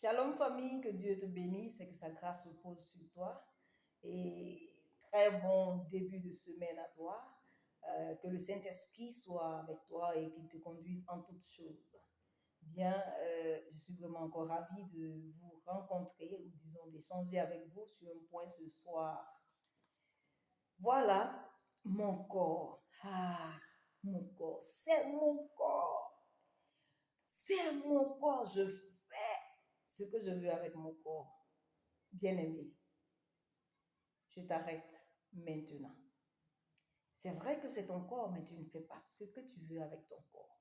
Shalom famille, que Dieu te bénisse et que sa grâce repose sur toi. Et très bon début de semaine à toi. Que le Saint-Esprit soit avec toi et qu'il te conduise en toutes choses. Bien, je suis vraiment encore ravie de vous rencontrer ou disons d'échanger avec vous sur un point ce soir. Voilà, mon corps. Mon corps, c'est mon corps. C'est mon corps, je fais ce que je veux avec mon corps. Bien-aimé, je t'arrête maintenant. C'est vrai que c'est ton corps, mais tu ne fais pas ce que tu veux avec ton corps.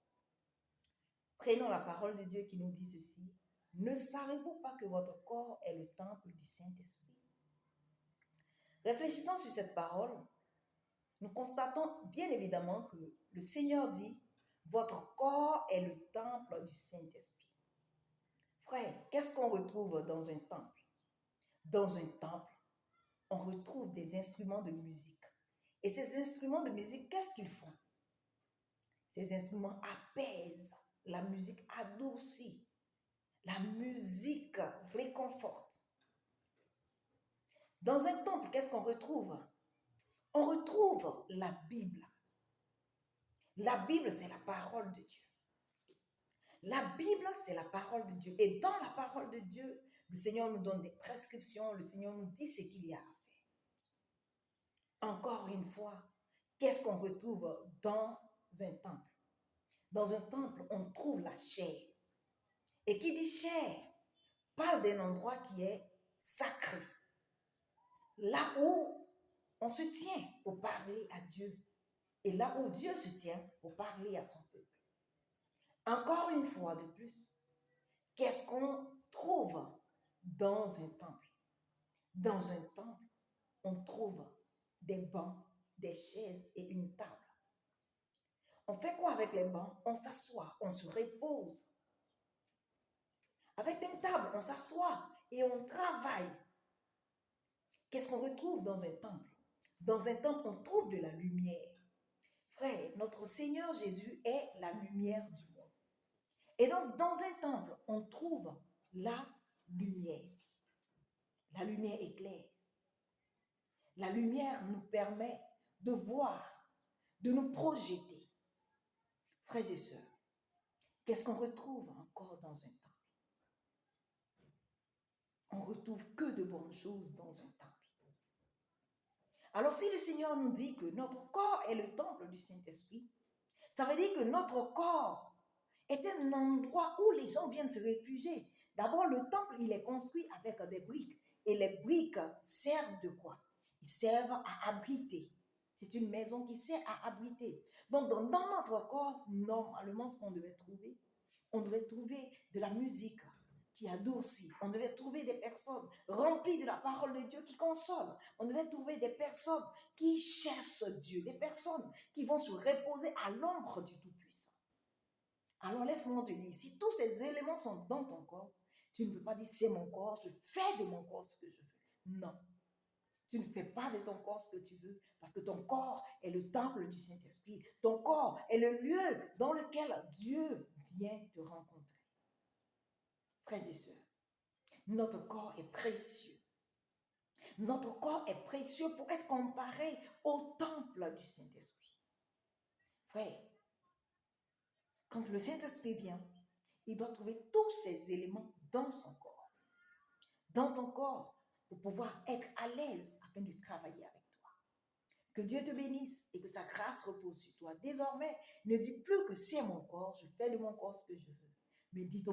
Prenons la parole de Dieu qui nous dit ceci. Ne savez-vous pas que votre corps est le temple du Saint-Esprit? Réfléchissant sur cette parole, nous constatons bien évidemment que le Seigneur dit, votre corps est le temple du Saint-Esprit. Frère, qu'est-ce qu'on retrouve dans un temple? Dans un temple, on retrouve des instruments de musique. Et ces instruments de musique, qu'est-ce qu'ils font? Ces instruments apaisent, la musique adoucit, la musique réconforte. Dans un temple, qu'est-ce qu'on retrouve? On retrouve la Bible. La Bible, c'est la parole de Dieu. La Bible, c'est la parole de Dieu. Et dans la parole de Dieu, le Seigneur nous donne des prescriptions, le Seigneur nous dit ce qu'il y a à faire. Encore une fois, qu'est-ce qu'on retrouve dans un temple? Dans un temple, on trouve la chair. Et qui dit chair parle d'un endroit qui est sacré. Là où on se tient pour parler à Dieu. Et là où Dieu se tient pour parler à son peuple. Encore une fois de plus, qu'est-ce qu'on trouve dans un temple? Dans un temple, on trouve des bancs, des chaises et une table. On fait quoi avec les bancs? On s'assoit, on se repose. Avec une table, on s'assoit et on travaille. Qu'est-ce qu'on retrouve dans un temple? Dans un temple, on trouve de la lumière. Frère, notre Seigneur Jésus est la lumière du monde. Et donc, dans un temple, on trouve la lumière. La lumière éclaire. La lumière nous permet de voir, de nous projeter. Frères et sœurs, qu'est-ce qu'on retrouve encore dans un temple? On retrouve que de bonnes choses dans un temple. Alors si le Seigneur nous dit que notre corps est le temple du Saint-Esprit, ça veut dire que notre corps est un endroit où les gens viennent se réfugier. D'abord, le temple, il est construit avec des briques. Et les briques servent de quoi? Ils servent à abriter. C'est une maison qui sert à abriter. Donc, dans notre corps, normalement, ce qu'on devait trouver, on devait trouver de la musique qui adoucit. On devait trouver des personnes remplies de la parole de Dieu qui consolent. On devait trouver des personnes qui cherchent Dieu, des personnes qui vont se reposer à l'ombre du Tout-Puissant. Alors laisse-moi te dire, si tous ces éléments sont dans ton corps, tu ne peux pas dire c'est mon corps, je fais de mon corps ce que je veux. Non, tu ne fais pas de ton corps ce que tu veux parce que ton corps est le temple du Saint-Esprit. Ton corps est le lieu dans lequel Dieu vient te rencontrer. Frères et sœurs, notre corps est précieux. Notre corps est précieux pour être comparé au temple du Saint-Esprit. Frère, quand le Saint-Esprit vient, il doit trouver tous ces éléments dans son corps. Dans ton corps, pour pouvoir être à l'aise afin de travailler avec toi. Que Dieu te bénisse et que sa grâce repose sur toi. Désormais, ne dis plus que c'est mon corps, je fais de mon corps ce que je veux. Mais dis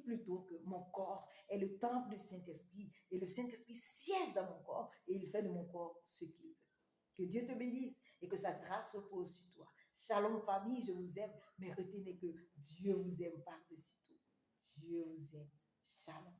plutôt que mon corps est le temple du Saint-Esprit et le Saint-Esprit siège dans mon corps et il fait de mon corps ce qu'il veut. Que Dieu te bénisse et que sa grâce repose sur toi. Shalom famille, je vous aime, mais retenez que Dieu vous aime par-dessus tout. Dieu vous aime. Shalom.